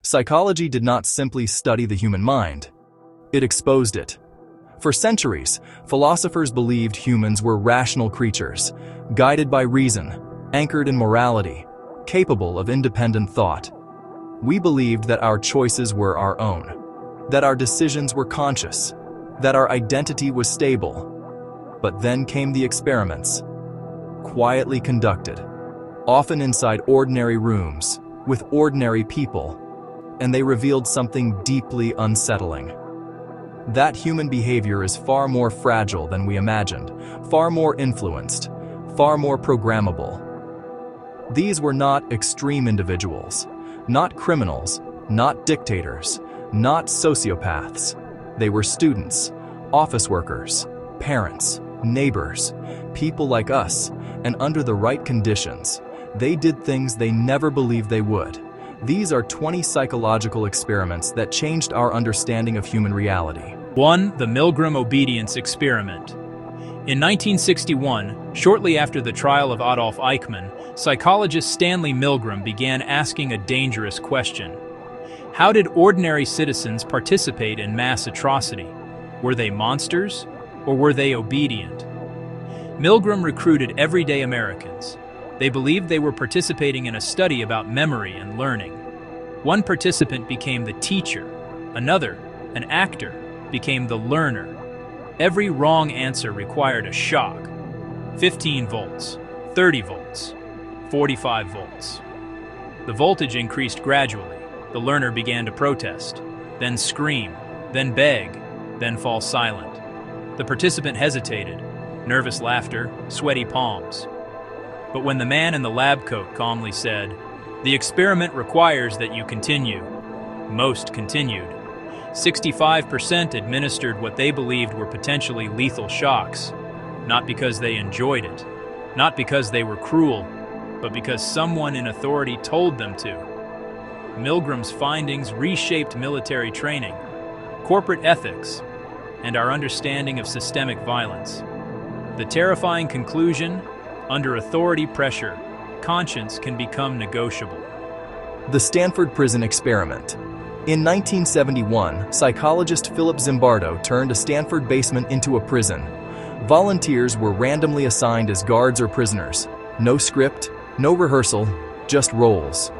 Psychology did not simply study the human mind. It exposed it. For centuries, philosophers believed humans were rational creatures, guided by reason, anchored in morality, capable of independent thought. We believed that our choices were our own, that our decisions were conscious, that our identity was stable. But then came the experiments, quietly conducted, often inside ordinary rooms, with ordinary people, and they revealed something deeply unsettling. That human behavior is far more fragile than we imagined, far more influenced, far more programmable. These were not extreme individuals, not criminals, not dictators, not sociopaths. They were students, office workers, parents, neighbors, people like us, and under the right conditions, they did things they never believed they would. These are 20 psychological experiments that changed our understanding of human reality. 1. The Milgram Obedience Experiment. In 1961, shortly after the trial of Adolf Eichmann, psychologist Stanley Milgram began asking a dangerous question. How did ordinary citizens participate in mass atrocity? Were they monsters, or were they obedient? Milgram recruited everyday Americans. They believed they were participating in a study about memory and learning. One participant became the teacher, another, an actor, became the learner. Every wrong answer required a shock. 15 volts, 30 volts, 45 volts. The voltage increased gradually. The learner began to protest, then scream, then beg, then fall silent. The participant hesitated, nervous laughter, sweaty palms. But when the man in the lab coat calmly said, "The experiment requires that you continue," most continued. 65% administered what they believed were potentially lethal shocks, not because they enjoyed it, not because they were cruel, but because someone in authority told them to. Milgram's findings reshaped military training, corporate ethics, and our understanding of systemic violence. The terrifying conclusion: under authority pressure, conscience can become negotiable. The Stanford Prison Experiment. In 1971, psychologist Philip Zimbardo turned a Stanford basement into a prison. Volunteers were randomly assigned as guards or prisoners. No script, no rehearsal, just roles.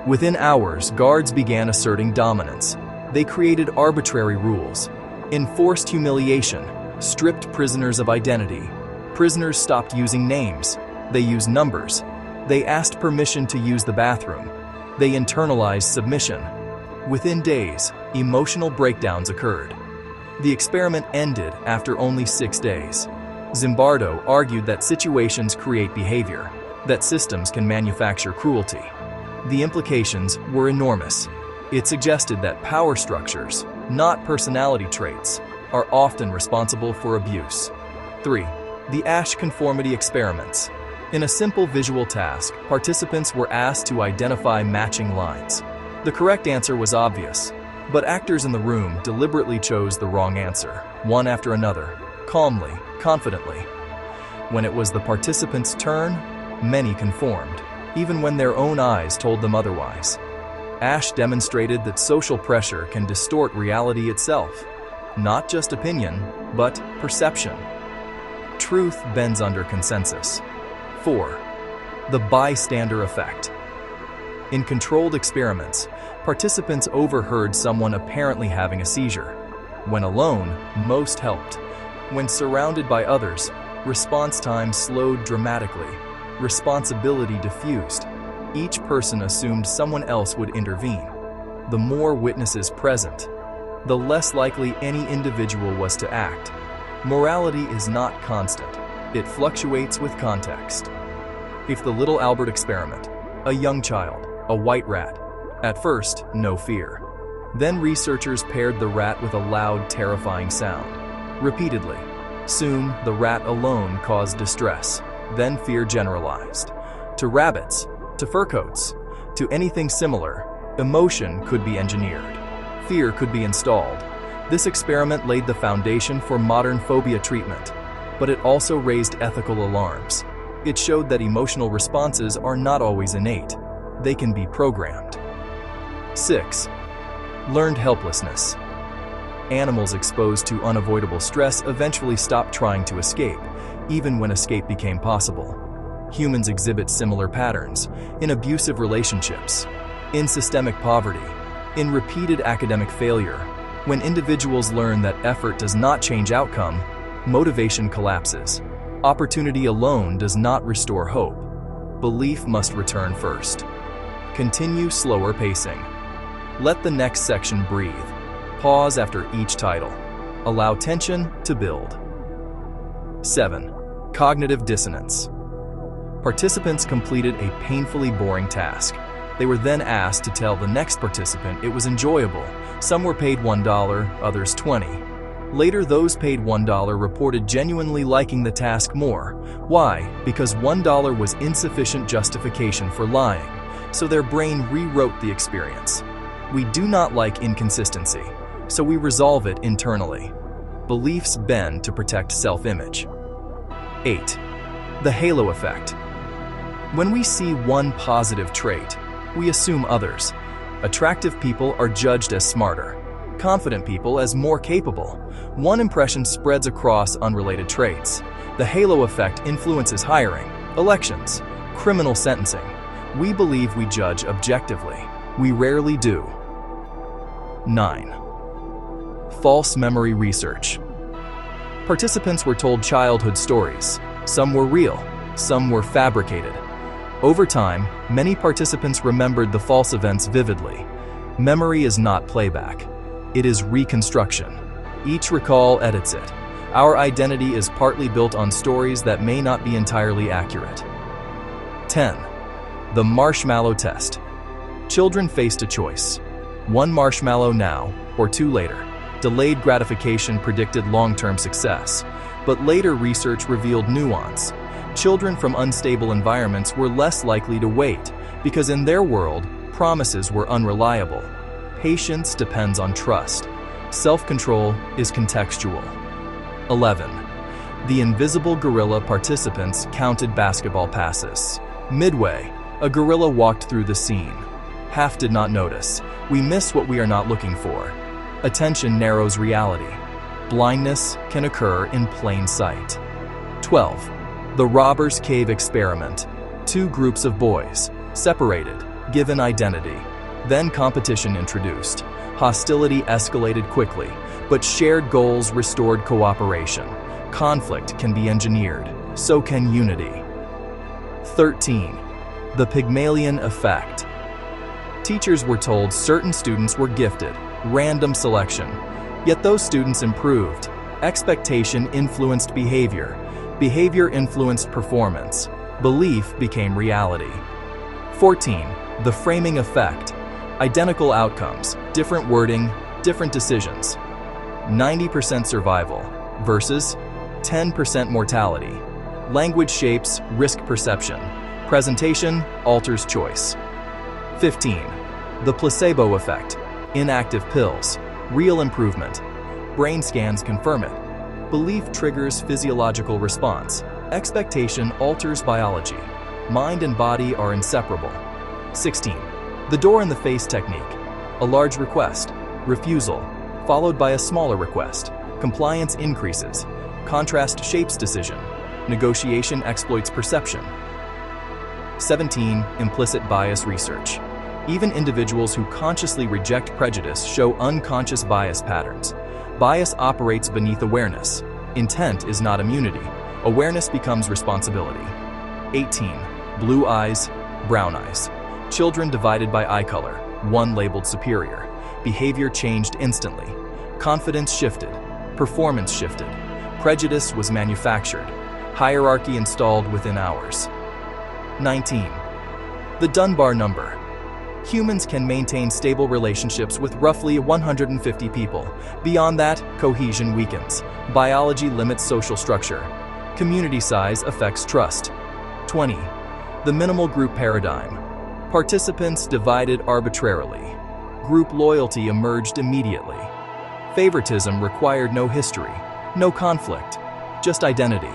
Within hours, guards began asserting dominance. They created arbitrary rules, enforced humiliation, stripped prisoners of identity. Prisoners stopped using names. They used numbers. They asked permission to use the bathroom. They internalized submission. Within days, emotional breakdowns occurred. The experiment ended after only 6 days. Zimbardo argued that situations create behavior, that systems can manufacture cruelty. The implications were enormous. It suggested that power structures, not personality traits, are often responsible for abuse. 3. The Asch conformity experiments. In a simple visual task, participants were asked to identify matching lines. The correct answer was obvious, but actors in the room deliberately chose the wrong answer, one after another, calmly, confidently. When it was the participants' turn, many conformed, even when their own eyes told them otherwise. Asch demonstrated that social pressure can distort reality itself, not just opinion, but perception. Truth bends under consensus. 4. The bystander effect. In controlled experiments, participants overheard someone apparently having a seizure. When alone, most helped. When surrounded by others, response time slowed dramatically. Responsibility diffused. Each person assumed someone else would intervene. The more witnesses present, the less likely any individual was to act. Morality is not constant. It fluctuates with context. If the little Albert experiment, a young child, a white rat. At first, no fear. Then researchers paired the rat with a loud, terrifying sound. Repeatedly. Soon, the rat alone caused distress. Then fear generalized. To rabbits, to fur coats, to anything similar, emotion could be engineered. Fear could be installed. This experiment laid the foundation for modern phobia treatment, but it also raised ethical alarms. It showed that emotional responses are not always innate. They can be programmed. 6. Learned helplessness. Animals exposed to unavoidable stress eventually stopped trying to escape, even when escape became possible. Humans exhibit similar patterns in abusive relationships, in systemic poverty, in repeated academic failure. When individuals learn that effort does not change outcome, motivation collapses. Opportunity alone does not restore hope. Belief must return first. Continue slower pacing. Let the next section breathe. Pause after each title. Allow tension to build. 7. Cognitive dissonance. Participants completed a painfully boring task. They were then asked to tell the next participant it was enjoyable. Some were paid $1, others $20. Later, those paid $1 reported genuinely liking the task more. Why? Because $1 was insufficient justification for lying, so their brain rewrote the experience. We do not like inconsistency, so we resolve it internally. Beliefs bend to protect self-image. 8. The halo effect. When we see one positive trait, we assume others. Attractive people are judged as smarter, confident people as more capable. One impression spreads across unrelated traits. The halo effect influences hiring, elections, criminal sentencing. We believe we judge objectively. We rarely do. 9. False memory research. Participants were told childhood stories. Some were real, some were fabricated. Over time, many participants remembered the false events vividly. Memory is not playback. It is reconstruction. Each recall edits it. Our identity is partly built on stories that may not be entirely accurate. 10. The marshmallow test. Children faced a choice. 1 marshmallow now, or 2 later. Delayed gratification predicted long-term success, but later research revealed nuance. Children from unstable environments were less likely to wait because in their world, promises were unreliable. Patience depends on trust. Self-control is contextual. 11. The invisible gorilla. Participants counted basketball passes. Midway, a gorilla walked through the scene. Half did not notice. We miss what we are not looking for. Attention narrows reality. Blindness can occur in plain sight. 12. The Robbers Cave Experiment. 2 groups of boys, separated, given identity. Then competition introduced. Hostility escalated quickly, but shared goals restored cooperation. Conflict can be engineered, so can unity. 13. The Pygmalion effect. Teachers were told certain students were gifted, random selection. Yet those students improved. Expectation influenced behavior. Behavior influenced performance. Belief became reality. 14. The framing effect. Identical outcomes, different wording, different decisions. 90% survival versus 10% mortality. Language shapes risk perception. Presentation alters choice. 15. The placebo effect. Inactive pills. Real improvement. Brain scans confirm it. Belief triggers physiological response. Expectation alters biology. Mind and body are inseparable. 16. The door in the face technique. A large request. Refusal. Followed by a smaller request. Compliance increases. Contrast shapes decision. Negotiation exploits perception. 17. Implicit bias research. Even individuals who consciously reject prejudice show unconscious bias patterns. Bias operates beneath awareness. Intent is not immunity. Awareness becomes responsibility. 18. Blue eyes, brown eyes. Children divided by eye color. One labeled superior. Behavior changed instantly. Confidence shifted. Performance shifted. Prejudice was manufactured. Hierarchy installed within hours. 19. The Dunbar number. Humans can maintain stable relationships with roughly 150 people. Beyond that, cohesion weakens. Biology limits social structure. Community size affects trust. 20. The minimal group paradigm. Participants divided arbitrarily. Group loyalty emerged immediately. Favoritism required no history, no conflict, just identity.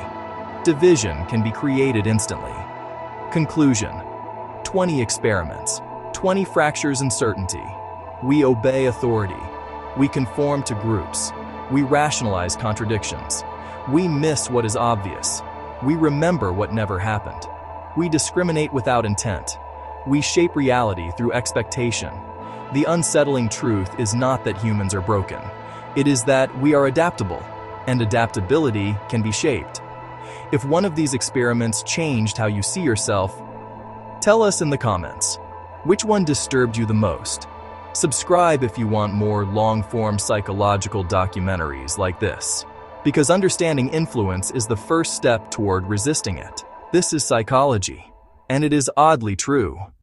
Division can be created instantly. Conclusion. 20 experiments. 20 fractures in certainty. We obey authority. We conform to groups. We rationalize contradictions. We miss what is obvious. We remember what never happened. We discriminate without intent. We shape reality through expectation. The unsettling truth is not that humans are broken. It is that we are adaptable, and adaptability can be shaped. If one of these experiments changed how you see yourself, tell us in the comments. Which one disturbed you the most? Subscribe if you want more long-form psychological documentaries like this, because understanding influence is the first step toward resisting it. This is psychology, and it is oddly true.